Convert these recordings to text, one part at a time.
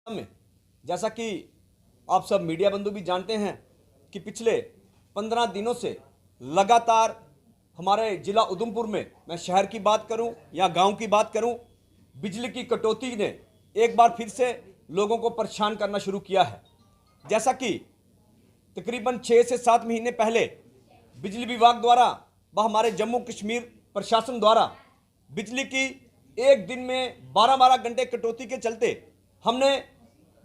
में जैसा कि आप सब मीडिया बंधु भी जानते हैं कि पिछले 15 दिनों से लगातार हमारे जिला उधमपुर में, मैं शहर की बात करूं या गांव की बात करूं, बिजली की कटौती ने एक बार फिर से लोगों को परेशान करना शुरू किया है। जैसा कि तकरीबन 6 से 7 महीने पहले बिजली विभाग द्वारा व हमारे जम्मू कश्मीर प्रशासन द्वारा बिजली की एक दिन में 12-12 घंटे कटौती के चलते हमने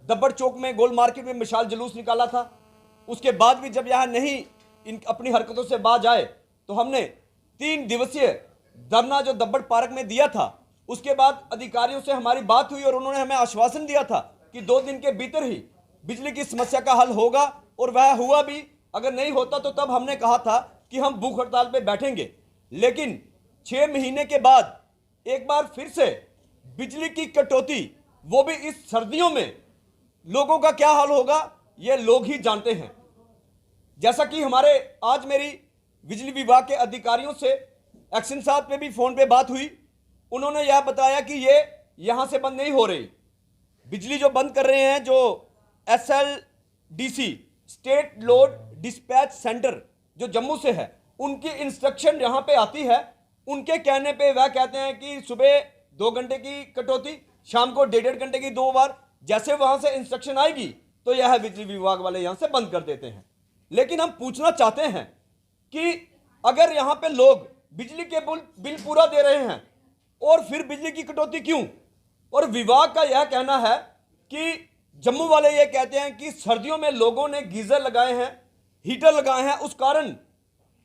दब्बड़ चौक में गोल मार्केट में मिसाल जुलूस निकाला था। उसके बाद भी जब यह नहीं अपनी हरकतों से बाज आए तो हमने 3 दिवसीय धरना जो दब्बड़ पार्क में दिया था, उसके बाद अधिकारियों से हमारी बात हुई और उन्होंने हमें आश्वासन दिया था कि 2 दिन के भीतर ही बिजली की समस्या का हल होगा, और वह हुआ भी। अगर नहीं होता तो तब हमने कहा था कि हम भूख हड़ताल पे बैठेंगे। लेकिन 6 महीने के बाद एक बार फिर से बिजली की कटौती, वो भी इस सर्दियों में, लोगों का क्या हाल होगा ये लोग ही जानते हैं। जैसा कि हमारे आज मेरी बिजली विभाग के अधिकारियों से एक्शन साहब पे भी फोन पे बात हुई, उन्होंने यह बताया कि ये यहां से बंद नहीं हो रही। बिजली जो बंद कर रहे हैं, जो SLDC state load dispatch centre जो जम्मू से है, उनकी इंस्ट्रक्शन यहां पे आती है। उनके कहने पे वह कहते हैं कि सुबह 2 घंटे की कटौती, शाम को 1.5 घंटे की 2 बार। जैसे वहां से इंस्ट्रक्शन आएगी तो यह बिजली विभाग वाले यहां से बंद कर देते हैं। लेकिन हम पूछना चाहते हैं कि अगर यहां पे लोग बिजली के बिल पूरा दे रहे हैं और फिर बिजली की कटौती क्यों? और विभाग का यह कहना है कि जम्मू वाले यह कहते हैं कि सर्दियों में लोगों ने गीजर लगाए हैं, हीटर लगाए हैं, उस कारण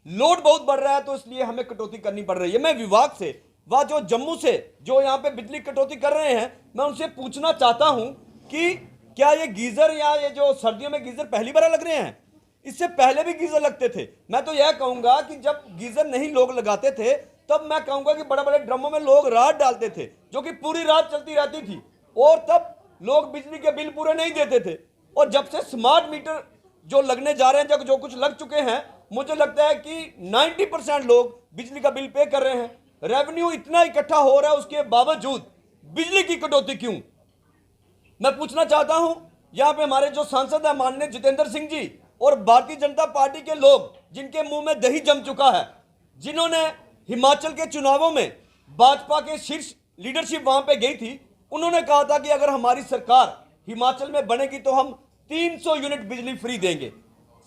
लोड बहुत बढ़ रहा है, तो इसलिए हमें कटौती करनी पड़ रही है। मैं विभाग से व जो जम्मू से जो यहां पे बिजली कटौती कर रहे हैं, मैं उनसे पूछना चाहता हूं कि क्या ये गीजर या ये जो सर्दियों में गीजर पहली बार लग रहे हैं? इससे पहले भी गीजर लगते थे। मैं तो यह कहूंगा कि जब गीजर नहीं लोग लगाते थे तब मैं कहूंगा कि बड़े बड़े ड्रमों में लोग रात डालते थे, जो कि पूरी रात चलती रहती थी, और तब लोग बिजली के बिल पूरे नहीं देते थे। और जब से स्मार्ट मीटर जो लगने जा रहे हैं, जो कुछ लग चुके हैं, मुझे लगता है कि 90% लोग बिजली का बिल पे कर रहे हैं। रेवेन्यू इतना इकट्ठा हो रहा है, उसके बावजूद बिजली की कटौती क्यों? मैं पूछना चाहता हूं, यहां पे हमारे जो सांसद है माननीय जितेंद्र सिंह जी और भारतीय जनता पार्टी के लोग, जिनके मुंह में दही जम चुका है, जिन्होंने हिमाचल के चुनावों में भाजपा के शीर्ष लीडरशिप वहां पे गई थी, उन्होंने कहा था कि अगर हमारी सरकार हिमाचल में बनेगी तो हम 300 यूनिट बिजली फ्री देंगे।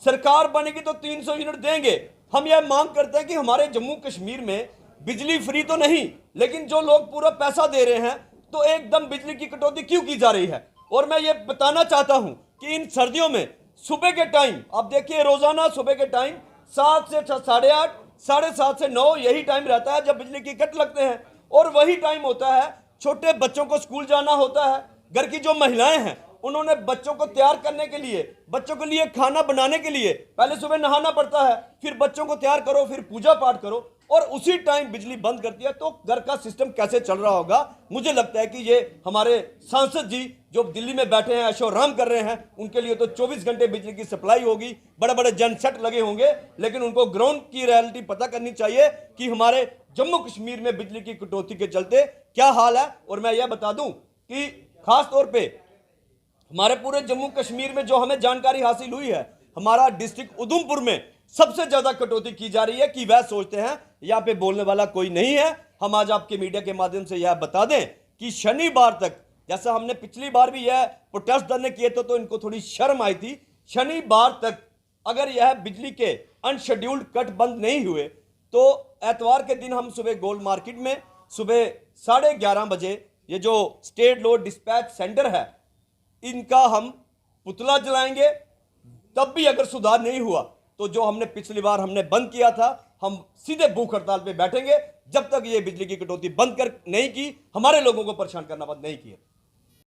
सरकार बनेगी तो 300 यूनिट देंगे। हम यह मांग करते हैं कि हमारे जम्मू कश्मीर में बिजली फ्री तो नहीं, लेकिन जो लोग पूरा पैसा दे रहे हैं, तो एकदम बिजली की कटौती क्यों की जा रही है? और मैं ये बताना चाहता हूं कि इन सर्दियों में सुबह के टाइम, आप देखिए रोजाना सुबह के टाइम 7 से 8:30, 7:30 से 9 यही टाइम रहता है जब बिजली की कट लगते हैं। और वही टाइम होता है छोटे बच्चों को स्कूल जाना होता है। घर की जो महिलाएं हैं, उन्होंने बच्चों को तैयार करने के लिए, बच्चों के लिए खाना बनाने के लिए पहले सुबह नहाना पड़ता है, फिर बच्चों को तैयार करो, फिर पूजा पाठ करो, और उसी टाइम बिजली बंद करती है। तो घर का सिस्टम कैसे चल रहा होगा? मुझे लगता है कि ये हमारे सांसद जी जो दिल्ली में बैठे हैं, ऐशोआराम कर रहे हैं, उनके लिए तो 24 घंटे बिजली की सप्लाई होगी, बड़े बड़े जनसेट लगे होंगे, लेकिन उनको ग्राउंड की रियलिटी पता करनी चाहिए कि हमारे जम्मू कश्मीर में बिजली की कटौती के चलते क्या हाल है। और मैं यह बता दूं कि खास तौर पर हमारे पूरे जम्मू कश्मीर में जो हमें जानकारी हासिल हुई है, हमारा डिस्ट्रिक्ट उधमपुर में सबसे ज्यादा कटौती की जा रही है। कि वह सोचते हैं यहाँ पे बोलने वाला कोई नहीं है। हम आज आपके मीडिया के माध्यम से यह बता दें कि शनिवार तक, जैसा हमने पिछली बार भी यह प्रोटेस्ट धरने किए थे तो इनको थोड़ी शर्म आई थी, शनिवार तक अगर यह बिजली के अनशेड्यूल्ड कट बंद नहीं हुए तो एतवार के दिन हम सुबह गोल मार्केट में सुबह 11:30 बजे ये जो स्टेट लोड डिस्पैच सेंटर है, इनका हम पुतला जलाएंगे। तब भी अगर सुधार नहीं हुआ तो जो हमने पिछली बार हमने बंद किया था, हम सीधे भूख हड़ताल पे बैठेंगे जब तक ये बिजली की कटौती बंद कर नहीं की, हमारे लोगों को परेशान करना बंद नहीं किया।